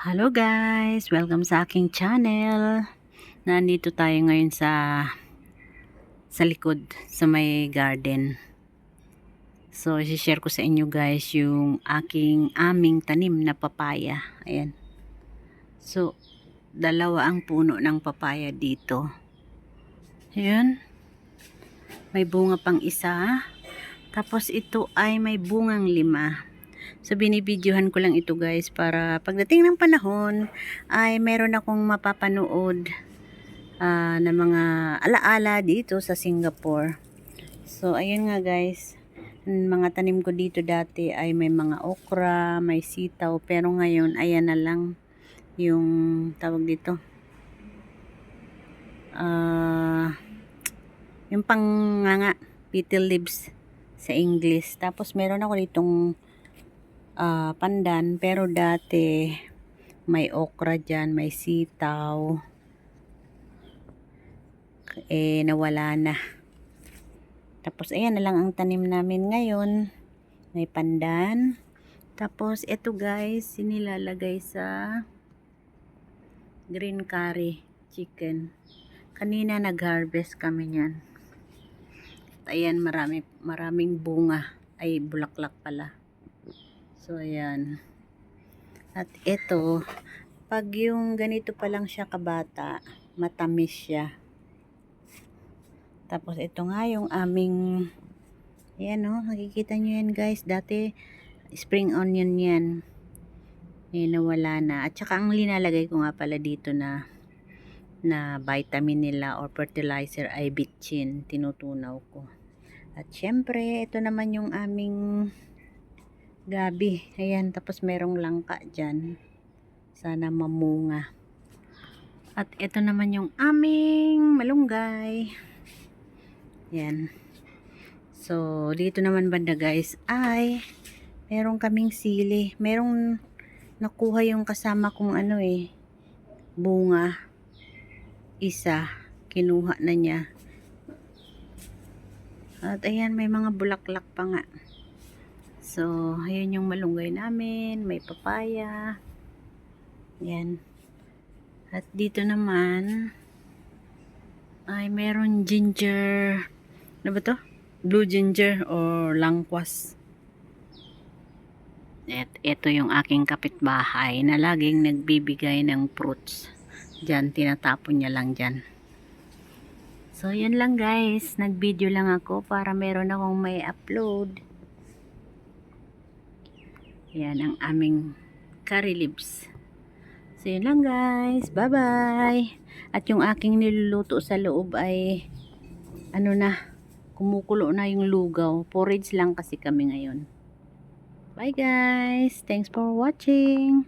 Hello guys! Welcome sa aking channel. Nandito tayo ngayon sa likod, sa may garden. So, i-share ko sa inyo guys yung aming tanim na papaya. Ayan. So, dalawa ang puno ng papaya dito. Ayan. May bunga pang isa. Tapos ito ay may bungang 5. So, binibidyohan ko lang ito guys para pagdating ng panahon ay meron akong mapapanood na mga alaala dito sa Singapore. So, ayun nga guys. Mga tanim ko dito dati ay may mga okra, may sitaw. Pero ngayon, ayan na lang yung tawag dito. Yung panganga, petal leaves sa English. Tapos, meron ako ditong pandan, pero dati may okra dyan, may sitaw, nawala na. Tapos ayan na lang ang tanim namin ngayon, may pandan. Tapos ito guys, sinilalagay sa green curry chicken. Kanina nag-harvest kami niyan. Ayan, maraming bunga, ay bulaklak pala. So, ayan. At ito, pag yung ganito pa lang siya kabata, matamis siya. Tapos, ito nga yung aming, ayan o, nakikita nyo yan guys. Dati, spring onion yan. Nawala na. At saka, ang linalagay ko nga pala dito na vitamin nila or fertilizer ay bitchin. Tinutunaw ko. At syempre, ito naman yung aming gabi. Ayan, tapos merong langka dyan. Sana mamunga. At ito naman yung aming malunggay. Ayan. So, dito naman banda guys ay merong kaming sili. Merong nakuha yung kasama kong bunga. Isa. Kinuha na niya. At ayan, may mga bulaklak pa nga. So, ayan yung malunggay namin. May papaya. Ayan. At dito naman, ay meron ginger. Ano ba to? Blue ginger or langkwas. At ito yung aking kapitbahay na laging nagbibigay ng fruits. Diyan, tinatapon niya lang dyan. So, yun lang guys. Nag-video lang ako para meron akong may upload. Yan ang aming curry leaves. So, yun lang guys. Bye-bye. At yung aking niluluto sa loob ay kumukulo na yung lugaw. Porridge lang kasi kami ngayon. Bye guys. Thanks for watching.